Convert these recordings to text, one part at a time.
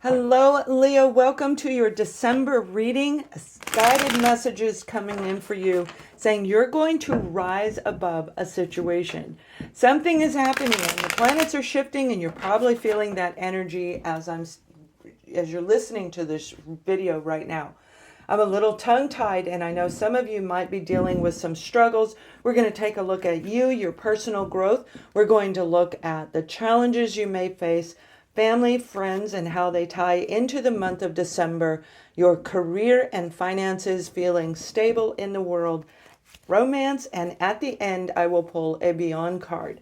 Hello, Leo. Welcome to your December reading. Guided messages coming in for you saying you're going to rise above a situation. Something is happening and the planets are shifting and you're probably feeling that energy as you're listening to this video right now. I'm a little tongue-tied and I know some of you might be dealing with some struggles. We're going to take a look at you, your personal growth. We're going to look at the challenges you may face, family, friends, and how they tie into the month of December, your career and finances feeling stable in the world, romance, and at the end, I will pull a Beyond card.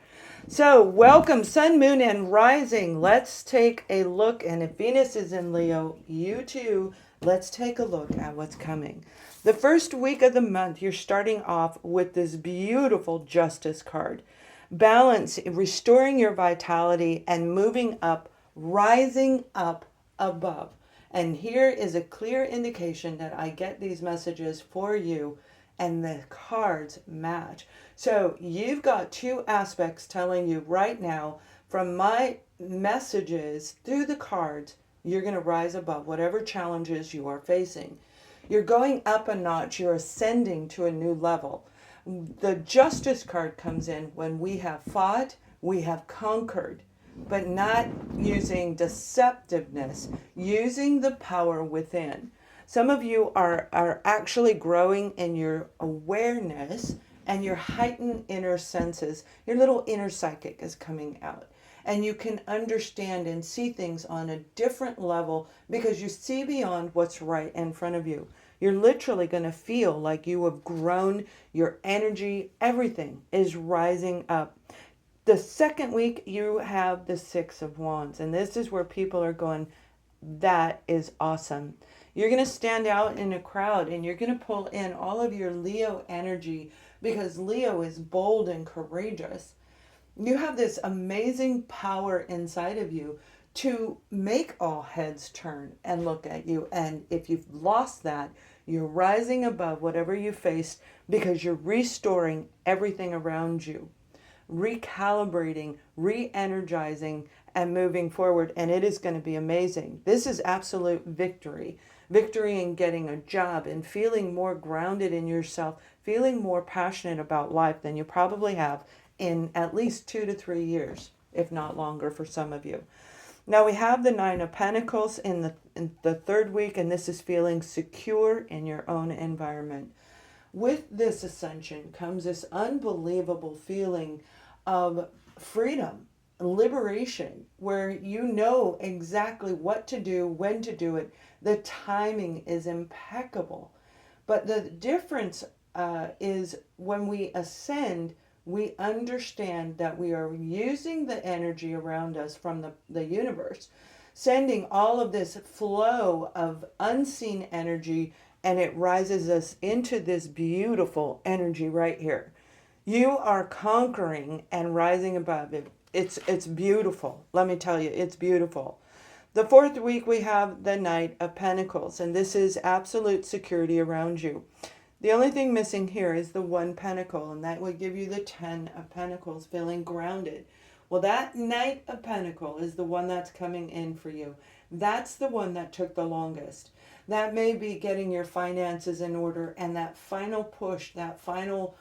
So, welcome, Sun, Moon, and Rising. Let's take a look, and if Venus is in Leo, you too, let's take a look at what's coming. The first week of the month, you're starting off with this beautiful Justice card. Balance, restoring your vitality, and moving up, rising up above. And here is a clear indication that I get these messages for you and the cards match. So you've got two aspects telling you right now from my messages through the cards, you're going to rise above whatever challenges you are facing. You're going up a notch, you're ascending to a new level. The Justice card comes in when we have fought, we have conquered, but not using deceptiveness, using the power within. Some of you are actually growing in your awareness and your heightened inner senses. Your little inner psychic is coming out. And you can understand and see things on a different level because you see beyond what's right in front of you. You're literally going to feel like you have grown, your energy, everything is rising up. The second week, you have the Six of Wands, and this is where people are going, that is awesome. You're going to stand out in a crowd, and you're going to pull in all of your Leo energy because Leo is bold and courageous. You have this amazing power inside of you to make all heads turn and look at you, and if you've lost that, you're rising above whatever you faced because you're restoring everything around you, recalibrating, re-energizing, and moving forward, and it is going to be amazing. This is absolute victory. Victory in getting a job and feeling more grounded in yourself, feeling more passionate about life than you probably have in at least 2 to 3 years, if not longer for some of you. Now we have the Nine of Pentacles in the third week, and this is feeling secure in your own environment. With this ascension comes this unbelievable feeling of freedom, liberation, where you know exactly what to do, when to do it. The timing is impeccable. But the difference is when we ascend, we understand that we are using the energy around us from the universe, sending all of this flow of unseen energy, and it rises us into this beautiful energy right here. You are conquering and rising above it. It's beautiful. Let me tell you, it's beautiful. The fourth week we have the Knight of Pentacles, and this is absolute security around you. The only thing missing here is the one pentacle, and that would give you the 10 of Pentacles, feeling grounded. Well, that Knight of Pentacles is the one that's coming in for you. That's the one that took the longest. That may be getting your finances in order, and that final push, that final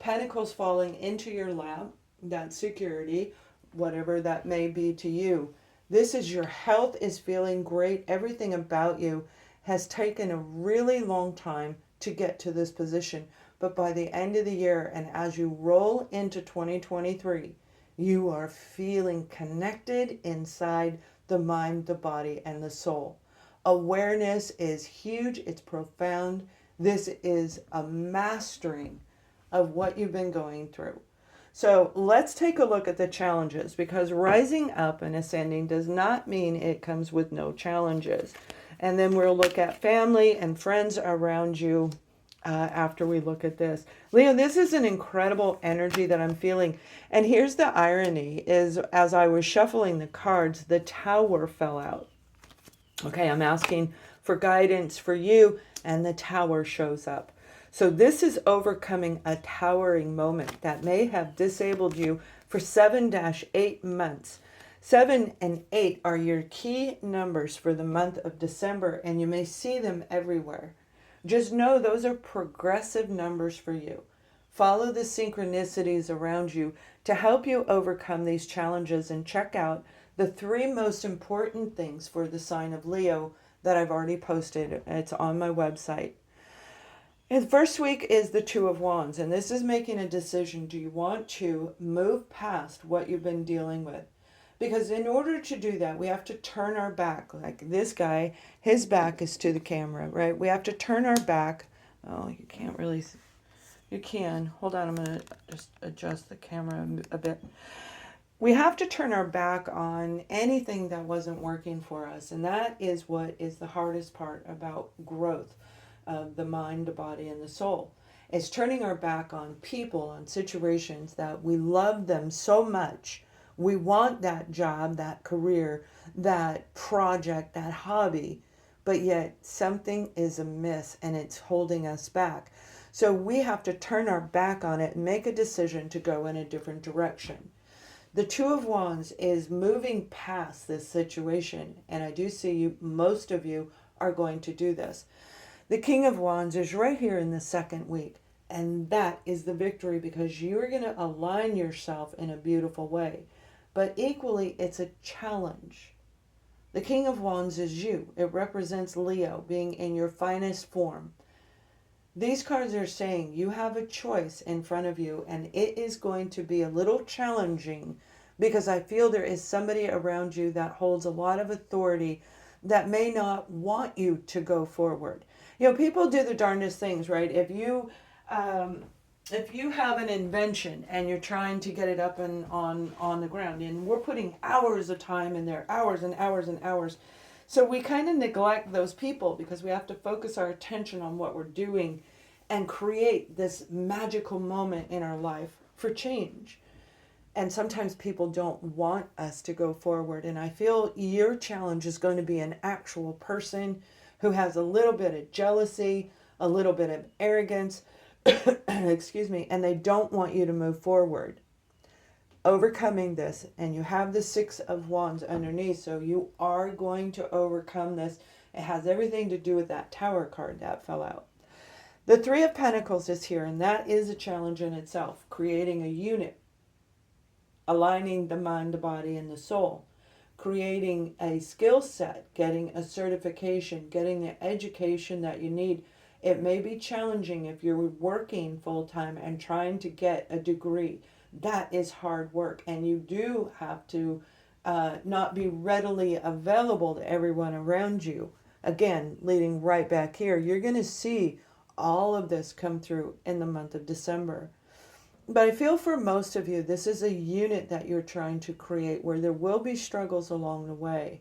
pentacles falling into your lap, that security, whatever that may be to you. This is your health is feeling great. Everything about you has taken a really long time to get to this position. But by the end of the year, and as you roll into 2023, you are feeling connected inside the mind, the body, and the soul. Awareness is huge. It's profound. This is a mastering of what you've been going through. So let's take a look at the challenges, because rising up and ascending does not mean it comes with no challenges. And then we'll look at family and friends around you after we look at this. Leo, this is an incredible energy that I'm feeling. And here's the irony is, as I was shuffling the cards, the Tower fell out. Okay, I'm asking for guidance for you, and the Tower shows up. So this is overcoming a towering moment that may have disabled you for 7-8 months. 7 and 8 are your key numbers for the month of December, and you may see them everywhere. Just know those are progressive numbers for you. Follow the synchronicities around you to help you overcome these challenges, and check out the 3 most important things for the sign of Leo that I've already posted. It's on my website. And the first week is the Two of Wands, and this is making a decision. Do you want to move past what you've been dealing with? Because in order to do that, we have to turn our back. Like this guy, his back is to the camera, right? We have to turn our back. Oh, you can't really, you can. Hold on, I'm going to just adjust the camera a bit. We have to turn our back on anything that wasn't working for us. And that is what is the hardest part about growth of the mind, the body, and the soul. It's turning our back on people, on situations that we love them so much. We want that job, that career, that project, that hobby, but yet something is amiss and it's holding us back. So we have to turn our back on it and make a decision to go in a different direction. The Two of Wands is moving past this situation, and I do see you, most of you are going to do this. The King of Wands is right here in the second week, and that is the victory, because you are going to align yourself in a beautiful way. But equally, it's a challenge. The King of Wands is you. It represents Leo being in your finest form. These cards are saying you have a choice in front of you, and it is going to be a little challenging, because I feel there is somebody around you that holds a lot of authority that may not want you to go forward. You know, people do the darndest things, right? If you have an invention and you're trying to get it up and on the ground, and we're putting hours of time in there, hours and hours and hours. So we kind of neglect those people because we have to focus our attention on what we're doing and create this magical moment in our life for change. And sometimes people don't want us to go forward. And I feel your challenge is going to be an actual person who has a little bit of jealousy, a little bit of arrogance, excuse me, and they don't want you to move forward. Overcoming this, and you have the Six of Wands underneath, so you are going to overcome this. It has everything to do with that Tower card that fell out. The Three of Pentacles is here, and that is a challenge in itself, creating a unit, aligning the mind, the body, and the soul, creating a skill set, getting a certification, getting the education that you need. It may be challenging if you're working full-time and trying to get a degree. That is hard work, and you do have to not be readily available to everyone around you. Again, leading right back here, you're going to see all of this come through in the month of December. But I feel for most of you, this is a unit that you're trying to create where there will be struggles along the way.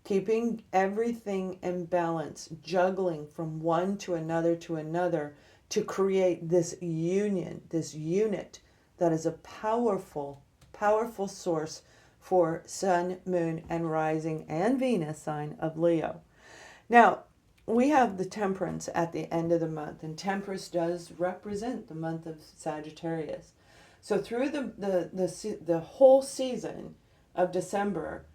Keeping everything in balance, juggling from one to another to create this union, this unit that is a powerful, powerful source for Sun, Moon, and Rising and Venus sign of Leo. Now, we have the Temperance at the end of the month, and Temperance does represent the month of Sagittarius. So through the whole season of December,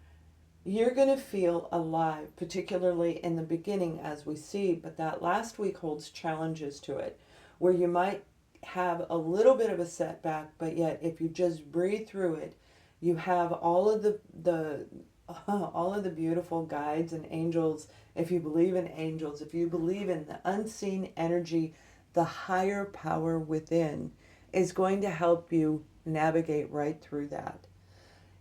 you're going to feel alive, particularly in the beginning as we see, but that last week holds challenges to it, where you might have a little bit of a setback, but yet if you just breathe through it, you have all of the beautiful guides and angels. If you believe in angels, if you believe in the unseen energy, the higher power within is going to help you navigate right through that.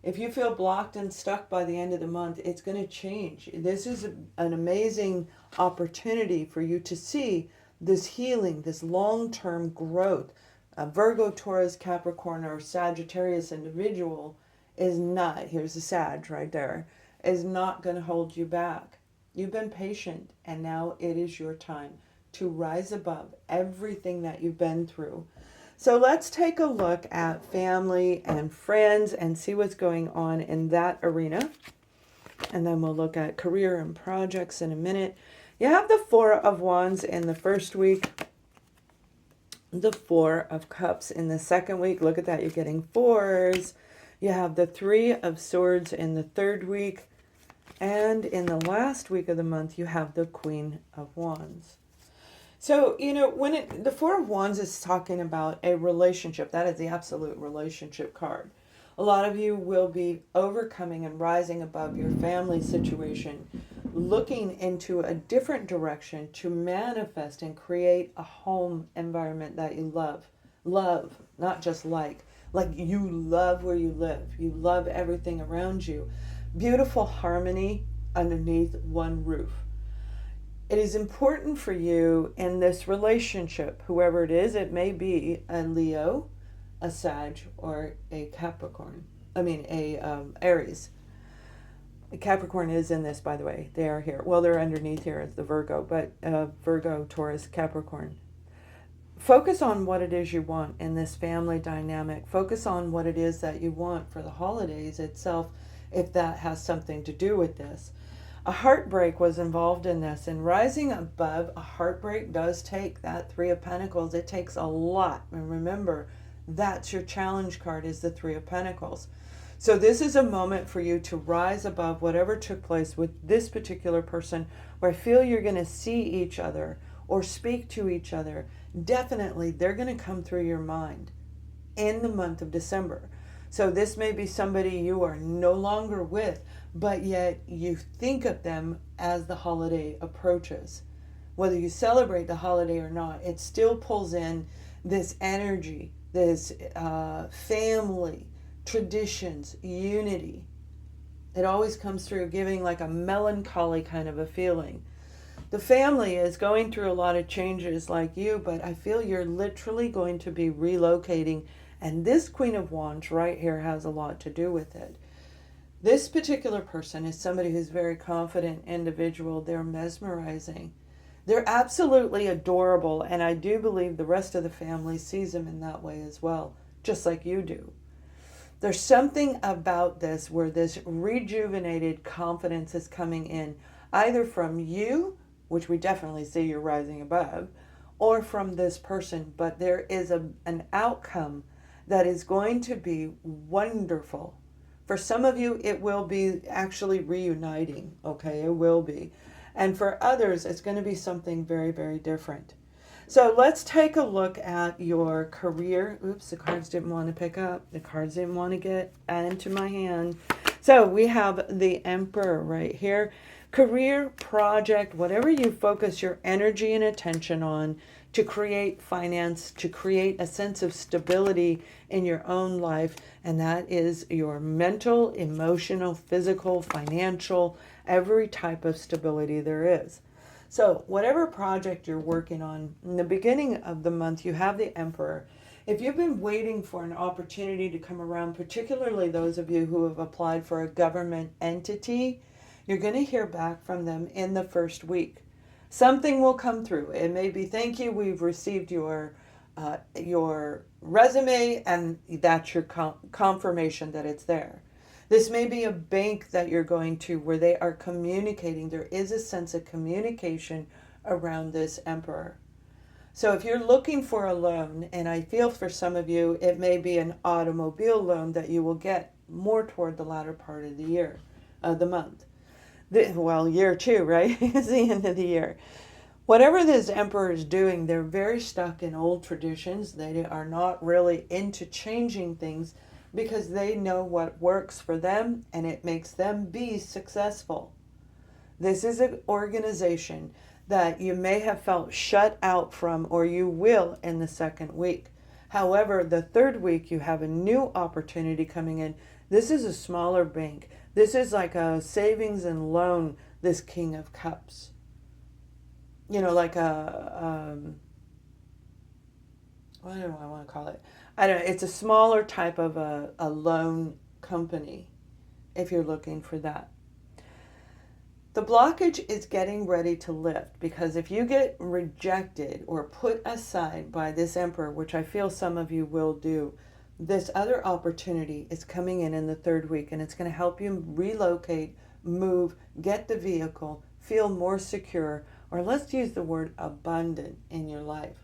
If you feel blocked and stuck by the end of the month, it's going to change. This is an amazing opportunity for you to see this healing, this long-term growth. A Virgo, Taurus, Capricorn, or Sagittarius individual is not, here's the Sag right there, is not going to hold you back. You've been patient, and now it is your time to rise above everything that you've been through. So let's take a look at family and friends and see what's going on in that arena. And then we'll look at career and projects in a minute. You have the Four of Wands in the first week, the Four of Cups in the second week. Look at that, you're getting fours. You have the Three of Swords in the third week. And in the last week of the month, you have the Queen of Wands. So, when the Four of Wands is talking about a relationship, that is the absolute relationship card. A lot of you will be overcoming and rising above your family situation, looking into a different direction to manifest and create a home environment that you love. Love, not just like you love where you live. You love everything around you. Beautiful harmony underneath one roof. It is important for you in this relationship, whoever it is, it may be a Leo, a Sag, or a Capricorn. Aries. Capricorn is in this, by the way. They are here. Well, they're underneath here as the Virgo, but Virgo, Taurus, Capricorn. Focus on what it is you want in this family dynamic. Focus on what it is that you want for the holidays itself, if that has something to do with this. A heartbreak was involved in this, and rising above a heartbreak does take that Three of Pentacles. It takes a lot. And remember, that's your challenge card, is the Three of Pentacles. So this is a moment for you to rise above whatever took place with this particular person, where I feel you're going to see each other or speak to each other. Definitely, they're going to come through your mind in the month of December. So this may be somebody you are no longer with, but yet you think of them as the holiday approaches. Whether you celebrate the holiday or not, it still pulls in this energy, this family, traditions, unity. It always comes through giving like a melancholy kind of a feeling. The family is going through a lot of changes like you, but I feel you're literally going to be relocating. And this Queen of Wands right here has a lot to do with it. This particular person is somebody who's very confident individual. They're mesmerizing. They're absolutely adorable. And I do believe the rest of the family sees them in that way as well, just like you do. There's something about this where this rejuvenated confidence is coming in, either from you, which we definitely see you're rising above, or from this person. But there is an outcome that is going to be wonderful. For some of you, it will be actually reuniting, okay? It will be. And for others, it's going to be something very, very different. So let's take a look at your career. Oops, the cards didn't want to pick up. The cards didn't want to get into my hand. So we have the Emperor right here. Career, project, whatever you focus your energy and attention on to create finance, to create a sense of stability in your own life. And that is your mental, emotional, physical, financial, every type of stability there is. So whatever project you're working on, in the beginning of the month, you have the Emperor. If you've been waiting for an opportunity to come around, particularly those of you who have applied for a government entity, you're going to hear back from them in the first week. Something will come through. It may be, thank you, we've received your resume, and that's your confirmation that it's there. This may be a bank that you're going to where they are communicating. There is a sense of communication around this Emperor. So if you're looking for a loan, and I feel for some of you, it may be an automobile loan that you will get more toward the latter part of the year, the month. Year two, right? It's the end of the year. Whatever this Emperor is doing, they're very stuck in old traditions. They are not really into changing things because they know what works for them and it makes them be successful. This is an organization that you may have felt shut out from, or you will in the second week. However, the third week, you have a new opportunity coming in. This is a smaller bank. This is like a savings and loan, this King of Cups. Like what do I want to call it? I don't know. It's a smaller type of a loan company, if you're looking for that. The blockage is getting ready to lift, because if you get rejected or put aside by this Emperor, which I feel some of you will do, this other opportunity is coming in the third week, and it's going to help you relocate, move, get the vehicle, feel more secure, or let's use the word abundant in your life.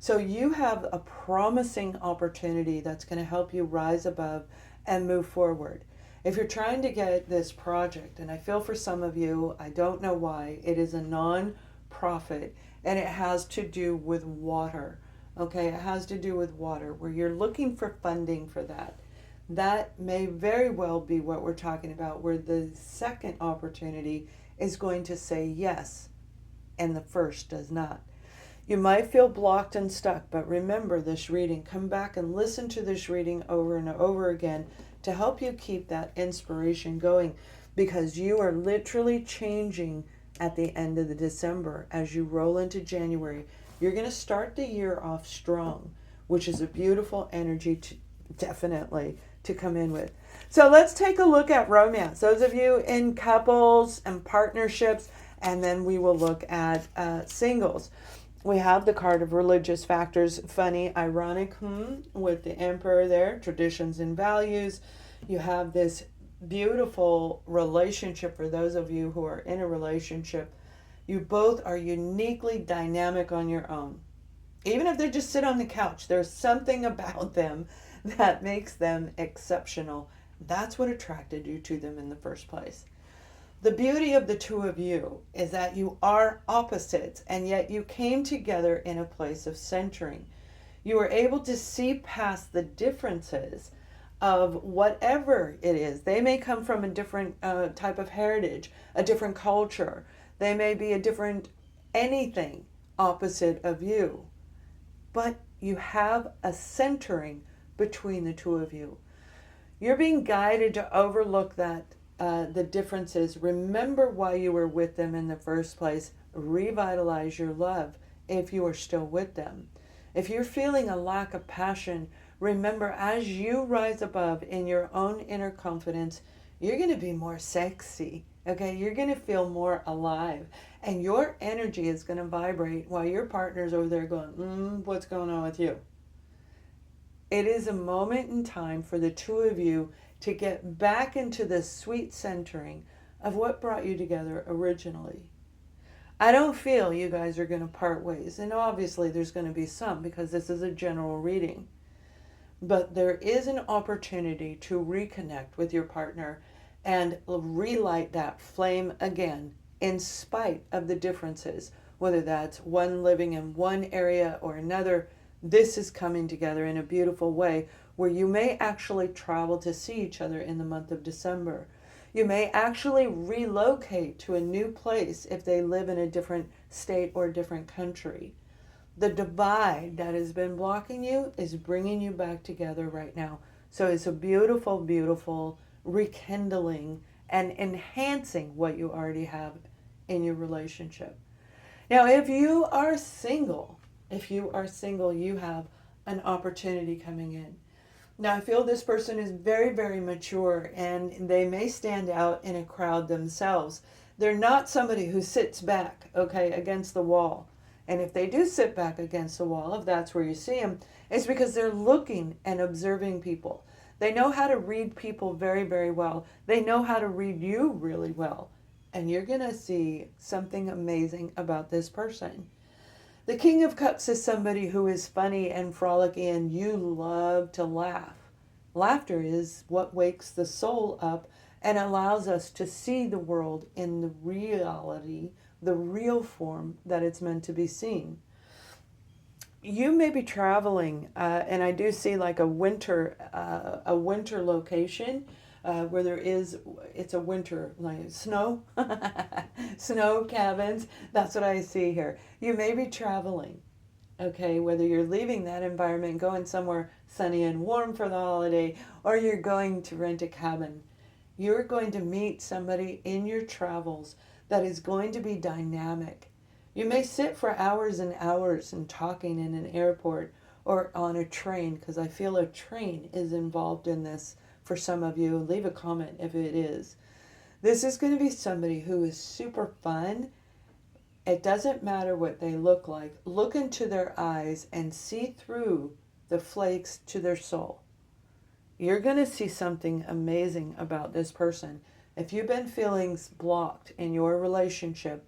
So you have a promising opportunity that's going to help you rise above and move forward. If you're trying to get this project, and I feel for some of you, I don't know why, it is a non-profit and it has to do with water. Okay, it has to do with water, where you're looking for funding for that. That may very well be what we're talking about, where the second opportunity is going to say yes and the first does not. You might feel blocked and stuck, but remember this reading. Come back and listen to this reading over and over again to help you keep that inspiration going, because you are literally changing at the end of the December as you roll into January. You're going to start the year off strong, which is a beautiful energy to definitely to come in with. So let's take a look at romance. Those of you in couples and partnerships, and then we will look at singles. We have the card of religious factors, funny, ironic, with the emperor there, traditions and values. You have this beautiful relationship for those of you who are in a relationship. You both are uniquely dynamic on your own. Even if they just sit on the couch, there's something about them that makes them exceptional. That's what attracted you to them in the first place. The beauty of the two of you is that you are opposites, and yet you came together in a place of centering. You were able to see past the differences of whatever it is. They may come from a different type of heritage, a different culture. They may be a different anything opposite of you. But you have a centering between the two of you. You're being guided to overlook that the differences. Remember why you were with them in the first place. Revitalize your love if you are still with them. If you're feeling a lack of passion, remember, as you rise above in your own inner confidence, you're going to be more sexy. Okay, you're going to feel more alive, and your energy is going to vibrate while your partner's over there going, what's going on with you? It is a moment in time for the two of you to get back into the sweet centering of what brought you together originally. I don't feel you guys are going to part ways, and obviously there's going to be some, because this is a general reading. But there is an opportunity to reconnect with your partner and relight that flame again, in spite of the differences, whether that's one living in one area or another. This is coming together in a beautiful way, where you may actually travel to see each other in the month of December. You may actually relocate to a new place if they live in a different state or a different country. The divide that has been blocking you is bringing you back together right now. So it's a beautiful, beautiful rekindling and enhancing what you already have in your relationship. Now, if you are single, you have an opportunity coming in. Now, I feel this person is very, very mature, and they may stand out in a crowd themselves. They're not somebody who sits back, against the wall. And if they do sit back against the wall, if that's where you see them, it's because they're looking and observing people. They know how to read people very, very well. They know how to read you really well. And you're going to see something amazing about this person. The King of Cups is somebody who is funny and frolicky, and you love to laugh. Laughter is what wakes the soul up and allows us to see the world in the reality, the real form that it's meant to be seen. You may be traveling, and I do see like a winter location where it's a winter, like snow, snow cabins. That's what I see here. You may be traveling, whether you're leaving that environment, going somewhere sunny and warm for the holiday, or you're going to rent a cabin. You're going to meet somebody in your travels that is going to be dynamic. You may sit for hours and hours and talking in an airport or on a train, because I feel a train is involved in this for some of you. Leave a comment if it is. This is going to be somebody who is super fun. It doesn't matter what they look like. Look into their eyes and see through the flakes to their soul. You're going to see something amazing about this person. If you've been feeling blocked in your relationship,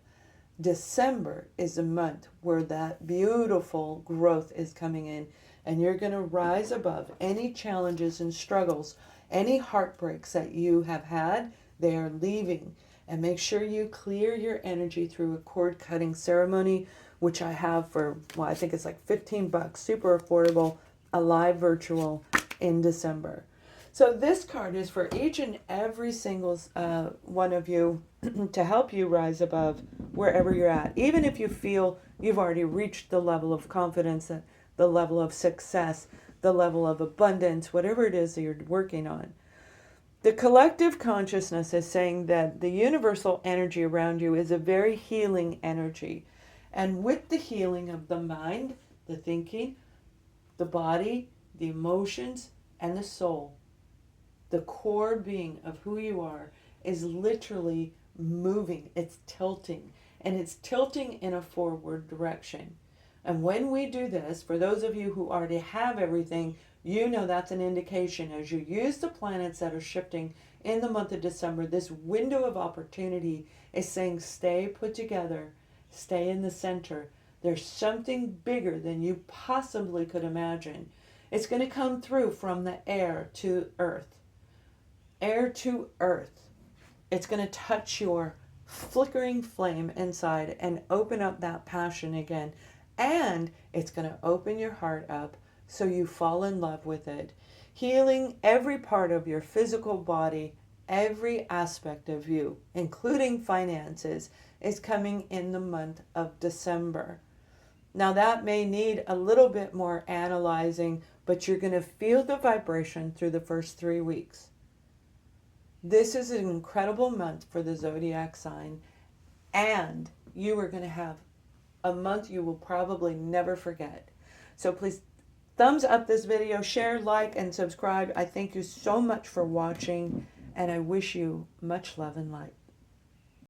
December is a month where that beautiful growth is coming in, and you're going to rise above any challenges and struggles, Any heartbreaks that you have had, they are leaving. And make sure you clear your energy through a cord cutting ceremony, which I have for, well, I think it's like $15, super affordable, a live virtual in December. So this card is for each and every single one of you to help you rise above wherever you're at. Even if you feel you've already reached the level of confidence, the level of success, the level of abundance, whatever it is that you're working on. The collective consciousness is saying that the universal energy around you is a very healing energy. And with the healing of the mind, the thinking, the body, the emotions, and the soul, the core being of who you are is literally moving. It's tilting. And it's tilting in a forward direction. And when we do this, for those of you who already have everything, you know that's an indication as you use the planets that are shifting in the month of December, this window of opportunity is saying stay put together, stay in the center. There's something bigger than you possibly could imagine. It's going to come through from the air to earth. Air to earth. It's going to touch your flickering flame inside and open up that passion again. And it's going to open your heart up so you fall in love with it. Healing every part of your physical body, every aspect of you, including finances, is coming in the month of December. Now that may need a little bit more analyzing, but you're going to feel the vibration through the first 3 weeks. This is an incredible month for the zodiac sign, and you are going to have a month you will probably never forget. So please thumbs up this video, share, like, and subscribe. I thank you so much for watching, and I wish you much love and light.